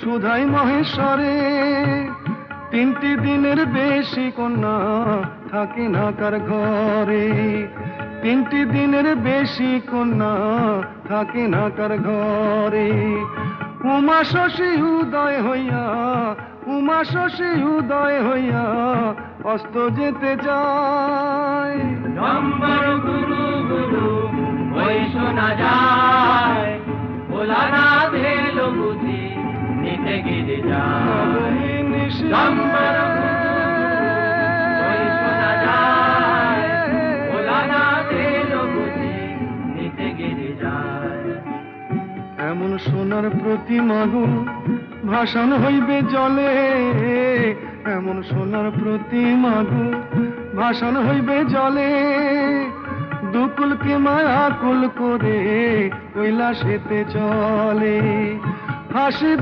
সুধাই মহেশ্বরে। 3টি দিনের বেশি কন্যা থাকে না কার ঘরে। 3টি দিনের বেশি কন্যা থাকে না কার ঘরে। উমা শশী উদয় হইয়া, উমা শশী উদয় হইয়া অস্ত যেতে চায়। নম্বর গুরু গুরু ওই শোনা যায়, ভোলানাথ এলো বুঝি নিতে গিরে যায়। নম্বর ওই শোনা যায়, ভোলানাথ এলো বুঝি নিতে গিরে যায়। এমন সোনার প্রতিমা গো ভাসান হইবে জলে, এমন সোনার প্রতিমা গো ভাসান হইবে জলে। দুকুলকে মায়া কুল করে কৈলাসেতে চলে। হাসি